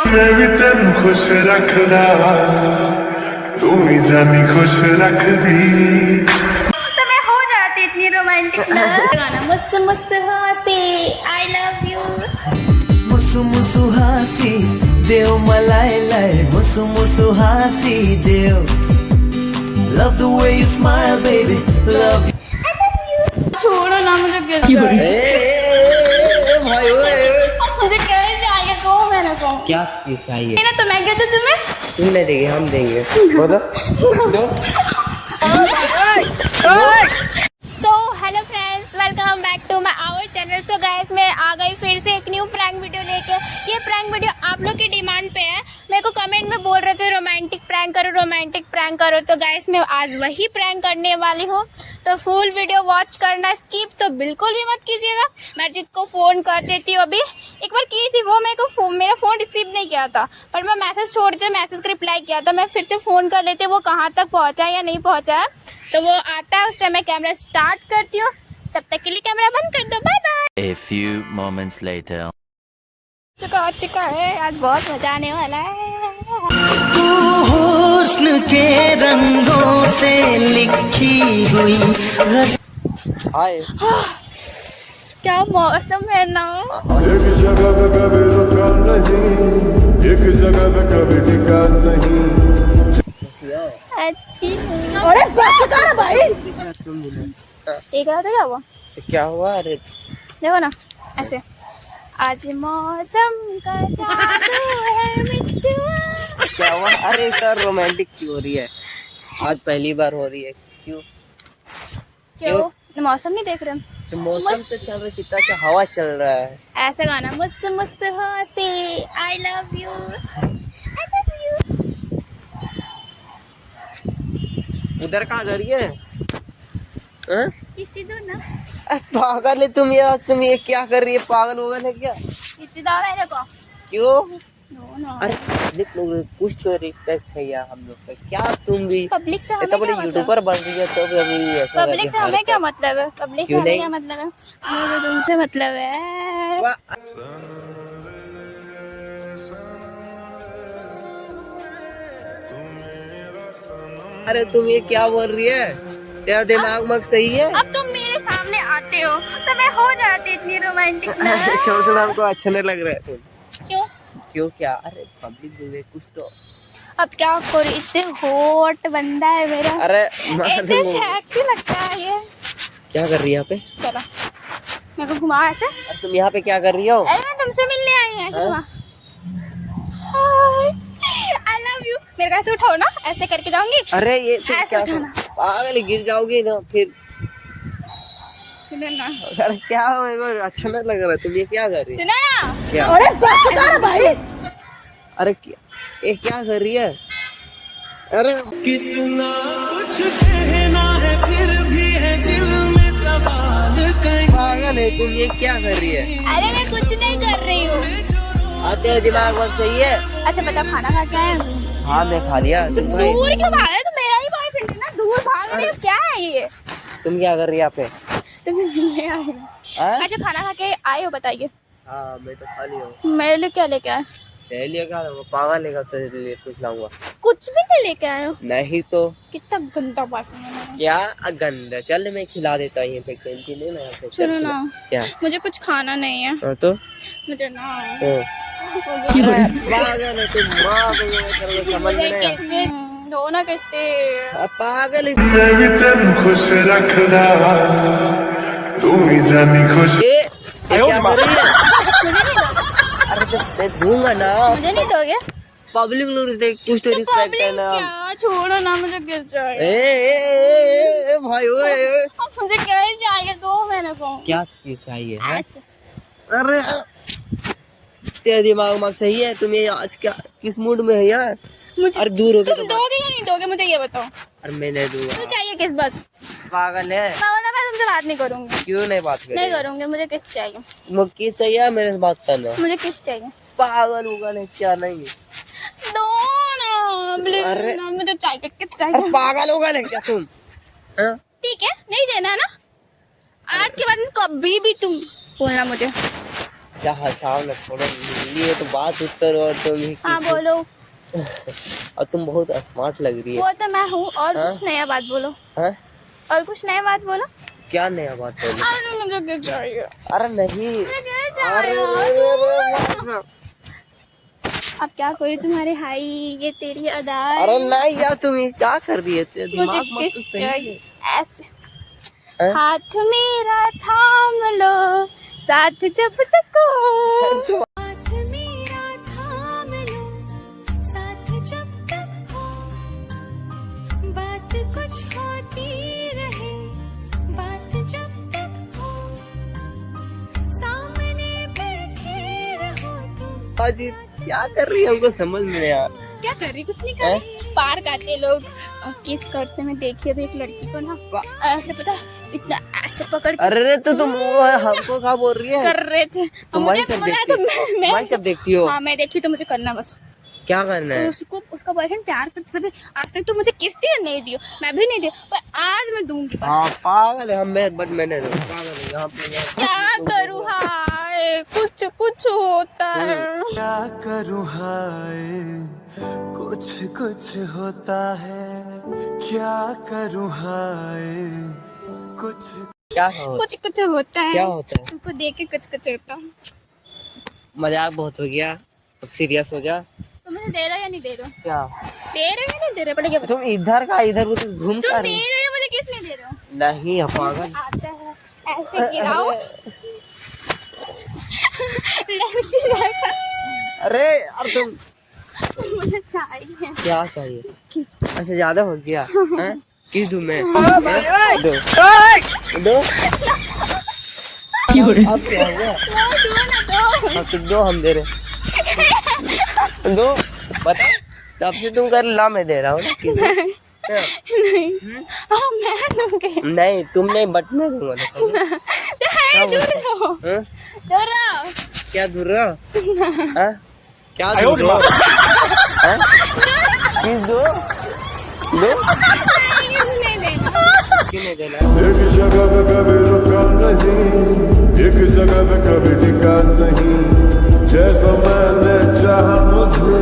मैं भी तेन खुश रखदा तू ही जानी खुश रख दी तो मैं हो जाती इतनी रोमांटिक ना। गाना मुस्स मुस्स हसी आई लव यू। मुसु मुसु हासी देव मलाई लाई मुसु मुसु हासी देव Love the way you smile baby love you छोड़ो ना मुझे गिर भाई ओए मुझे कह जाएगा को मैंने को क्या किस्सा है ना तो मैं कहती तुम्हें तुम नहीं देंगे हम देंगे बोलो दो so hello friends welcome back to my our channel. So guys मैं आ गई फिर से एक न्यू प्रैंक वीडियो लेके। ये प्रैंक वीडियो आप लोग की डिमांड पे है। मेरे को कमेंट में बोल रहे थे रोमांटिक प्रैंक करो तो गाइस मैं आज वही प्रैंक करने वाली हूँ। तो फुल वीडियो वॉच करना, स्किप तो बिल्कुल भी मत कीजिएगा। मैजिक को फ़ोन कर देती हूँ, अभी एक बार की थी वो मेरे को मेरा फ़ोन रिसीव नहीं किया था, पर मैं मैसेज छोड़ के मैसेज का रिप्लाई किया था। मैं फिर से फ़ोन कर लेती हूँ वो कहाँ तक पहुँचा या नहीं पहुँचा है। तो वो आता है उस टाइम मैं कैमरा स्टार्ट करती हूँ, तब तक के लिए कैमरा बंद कर दो। Bye bye. A few moments later. चुका है, आज बहुत मजा आने वाला है। तू हुस्न के रंगों से लिखी हुई हाय क्या मौसम है ना। एक जगह पे कभी रुका नहीं एक जगह पे कभी टिका नहीं अच्छी अरे बस कर भाई। एक क्या हुआ क्या हुआ अरे देखो ना ऐसे आज मौसम का जादू है मिट्टुआ। क्या हुआ अरे इतना रोमांटिक क्यों हो रही है आज पहली बार हो रही है क्यों मौसम नहीं देख रहे हम? तो मौसम तो चल रहा कितना अच्छा हवा चल रहा है ऐसा गाना मुस्स मुस्स हसी आई लव यू। उधर कहाँ जा रही है किसी दो ना पागल है तुम ये क्या कर रही है पागल होगा ना क्या किसी दो मेरे को क्यों नो नो अरे पब्लिक लोग कुछ तो रिस्पेक्ट है यार हम लोग का क्या तुम भी पब्लिक से इतना हमें बड़ी क्या मतलब? यूट्यूबर बन रही है तो अभी ऐसा पब्लिक से हमें क्या मतलब है? पब्लिक से क्यों हमें नहीं? क्या मतलब है? हमें तो तुमसे मतलब है। अरे तुम ये क्या बोल रही है तेरा दिमाग मग सही है अब तुम मेरे सामने आते हो तो मैं हो जाती इतनी रोमांटिक ना। छोड़ हमको अच्छा नहीं लग रहा है तुम क्यों क्यों क्या अरे पब्लिक में कुछ तो अब क्या करूं, इतने हॉट बंदा है मेरा। अरे इतने सेक्सी लगता है ये। क्या कर रही है यहाँ पे चलो मेरे को घुमा ऐसे। अरे तुम यहाँ पे क्या कर रही हो अरे मैं तुमसे मिलने आई हूँ, ऐसे घुमा। आई लव यू मेरे को ऐसे उठाओ ना, ऐसे करके जाऊंगी। अरे ये तुम ऐसे क्या उठाना। पागल गिर जाओगी ना फिर सुनो ना अरे क्या मेरे को अच्छा नहीं लग रहा है तुम ये क्या कर रही है सुनो ना। क्या अरे बस कर भाई। अरे ये क्या कर रही है अरे कितना कुछ कहना है फिर भी है दिल में सवाल पागल है तुम ये क्या कर रही है अरे मैं कुछ नहीं कर रही हूँ। आते हो दिमाग वक्त सही है अच्छा बता खाना खा के आए हो? हाँ मैं खा लिया तुम भाई दूर क्यों भाग रहे? तो मेरा ही बॉयफ्रेंड है ना, दूर भाग रहे हो क्या है ये? तुम क्या कर रही है यहाँ पे तुमसे मिलने आए हो। हाँ? अच्छा खाना खा के आए हो बताइए। हाँ मैं तो खा लिया हूँ मेरे लिए क्या लेके आए? लिया क्या लाऊंगा पागल लेगा तेरे लिए कुछ लाऊंगा कुछ भी नहीं लेके आए हो। नहीं तो कितना गंदा बात है। क्या गंदा चल मैं खिला देता हूँ यहीं पे कैंटीन है ना यहाँ पे चल सुनो खिला। ना क्या मुझे कुछ खाना नहीं है। तो मुझे ना पागल है तुम माँ को समझ में नहीं आता। दो ना किससे। पागल है मैं भी तेन खुश रखदा तू ही जानी खुश ये क्या कर रही है मुझे नहीं दोगे? अरे तो मैं दूंगा ना मुझे नहीं दोगे? पब्लिक लोग देख कुछ तो रिस्पेक्ट है पब्लिक ना क्या, छोड़ो ना मुझे गिर जाए। ए भाई ओए मुझे गिर जाएगा दो मेरे को। क्या किस्सा है ऐसे। अरे तेरा दिमाग मग सही है तुम ये आज क्या किस मूड में है यार मुझे अरे दूर हो गया तुम दोगे या नहीं दोगे मुझे ये बताओ। अरे मैं नहीं दूंगा मुझे चाहिए किस बस। पागल है ना मैं तुमसे बात नहीं करूंगी। क्यों नहीं बात कर नहीं करूंगी, मुझे किस चाहिए। वो किस सही है मेरे से बात करना मुझे किस चाहिए। पागल होगा नहीं क्या नहीं दो ना प्लीज अरे। ना, मुझे चाहिए किस अरे चाहिए। पागल होगा नहीं क्या तुम हाँ? ठीक है नहीं देना ना, आज के बाद कभी भी तुम बोलना मुझे। क्या हटाओ ना, थोड़ा ये तो बात उत्तर और तुम ही हाँ बोलो। और तुम बहुत स्मार्ट लग रही है। वो तो मैं हूँ, और हाँ? कुछ नया बात बोलो। हाँ? और कुछ नया बात बोलो। क्या नया बात बोली? अरे मुझे क्या चाहिए? अरे नहीं, मुझे क्या अरे चाहिए? अब क्या करूँ तुम्हारे हाई, ये तेरी अदा। अरे नहीं यार, तुम ये क्या कर रही है? तेरा मुझे दिमाग मत तो किस सही है। चाहिए ऐसे। हैं? हाथ मेरा थाम लो साथ जब तक हो। हाथ मेरा थाम लो साथ जब तक हो, बात कुछ होती रहे बात जब तक हो, सामने बैठे रहो तुम। हाजी क्या कर रही है? हमको समझ में नहीं आया। क्या कर रही? कुछ नहीं कर रही। पार्क आते लोग किस करते में देखिए अभी एक लड़की को ना ऐसे, पता इतना ऐसे पकड़ के अरे तो तुम वो हमको क्या बोल रही है? कर रहे थे। तुम वही सब देखती हो? वही सब देखती हो? हाँ मैं देखी, तो मुझे करना बस। क्या करना है? उसको उसका बॉयफ्रेंड प्यार करता था, आज तक तो मुझे किस दिया नहीं दियो, मैं भी नहीं दी, पर आज मैं दूंगी। हाँ पागल है हम, बट मैंने तो पागल है यहाँ पे। क्या करूँ हाय, कुछ कुछ होता है। क्या करूँ हाय, कुछ कुछ होता है, क्या करूँ हाय, कुछ क्या होता? कुछ कुछ होता है। क्या होता है? तुमको देख के कुछ कुछ होता है। मजाक बहुत हो गया, अब सीरियस हो जा। तुम मुझे दे रहे हो या नहीं दे रहे हो? क्या दे रहे हो या नहीं दे रहे हो? पड़ेगा तुम इधर का इधर उधर घूम तुम कर दे रहे हो, मुझे किस नहीं दे रहे हो? नहीं पागल। आता है ऐसे गिराओ लड़की जैसा। अरे यार तुम मुझे चाहिए क्या चाहिए? किस। अच्छा ज्यादा हो गया हैं? किस दूं मैं? दो दो अब क्या हो गया? अब तो दो हम दे रहे दो, बता तब से तुम कर ला, मैं दे रहा हूँ ना। किस दूं? नहीं हाँ मैं दूंगी। नहीं तुम नहीं, बट मैं दूंगा ना। क्या दूर रहो, हाँ? दूर रहो। क्या दूर रहा? हाँ? क्या दूर रहा? हाँ? किस दो दो नहीं देना। क्यों नहीं देना? एक जगह पे कभी रुका नहीं, एक जगह पे कभी टिका नहीं, जैसा मैंने चाहा मुझे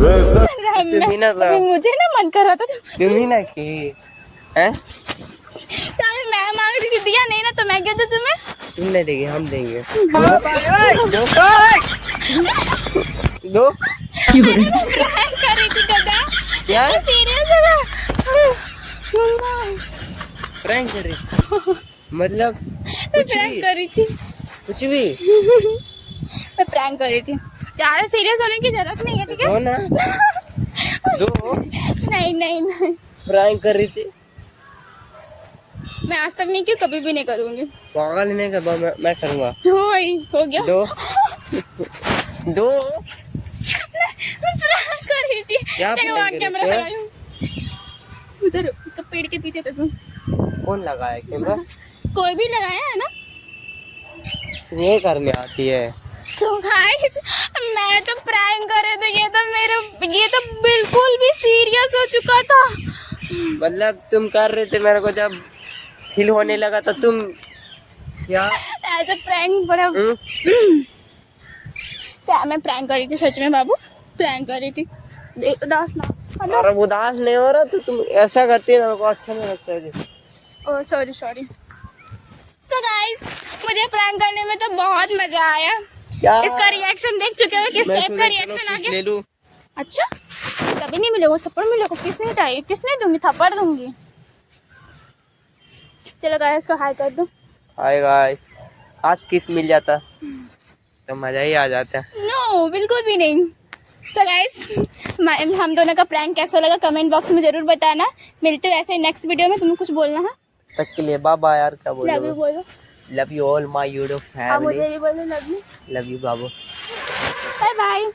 वैसा। तुम ही ना ला, मुझे ना मन कर रहा था तुम ही ना की हैं? तभी मैं मांग रही थी, दिया नहीं ना तो मैं क्या दूं तुम्हें? तुम नहीं देंगे, हम देंगे। दो दो प्रैंक कर रही थी गधा। क्या सीरियस है प्रैंक कर रही? मतलब मैं कुछ प्रैंक भी कर रही थी। कुछ भी मैं प्रैंक कर रही थी, ज्यादा सीरियस होने की जरूरत नहीं है, ठीक दो है? ना, दो नहीं नहीं नहीं, प्रैंक कर रही थी। मैं आज तक नहीं की, कभी भी नहीं करूंगी। पागल नहीं कर, मैं करूँगा। हो गया। दो दो मैं प्रैंक कर रही थी। क्या तेरे prank वहाँ कर रही कैमरा थी? लगाई हूँ। उधर तो पेड़ के पीछे तो कौन लगाया कैमरा? कोई भी लगाया है ना। ये करने आती है? तो गाइस मैं तो प्रैंक कर रहे थे, ये तो बिल्कुल भी सीरियस हो चुका था। मतलब तुम कर रहे थे, मेरे को जब फील होने लगा तो तुम क्या ऐसा प्रैंक बड़ा क्या मैं प्रैंक कर रही थी सच में बाबू, प्रैंक कर रही थी। उदास ना और उदास नहीं हो रहा तो तुम ऐसा करती है ना, को अच्छा नहीं लगता है। Oh sorry sorry. तो गाइस मुझे प्रैंक करने में तो बहुत मजा आया। क्या इसका रिएक्शन देख चुके हो, किस मैं टाइप का सोचा चलो रिएक्शन आ किस ले गया? लूं। अच्छा कभी नहीं मिलेगा, थप्पड़ मिलेगा। किसने चाहिए, किसने दूंगी, थप्पड़ दूंगी। चलो गाइस को हाय कर दो। हाय गाइस, आज किस मिल जाता तो मजा ही आ जाता। नो बिल्कुल भी नहीं। सो गाइस हम दोनों का प्रैंक कैसा लगा कमेंट बॉक्स में जरूर बताना। मिलते हैं ऐसे नेक्स्ट वीडियो में। तुम्हें कुछ बोलना है? तक के लिए बाबा यार, क्या लव यू बोलो? बोलो। Love you all my YouTube आप मुझे फैमिली, भी बोलो लव यू। लव यू बाबू। Bye bye.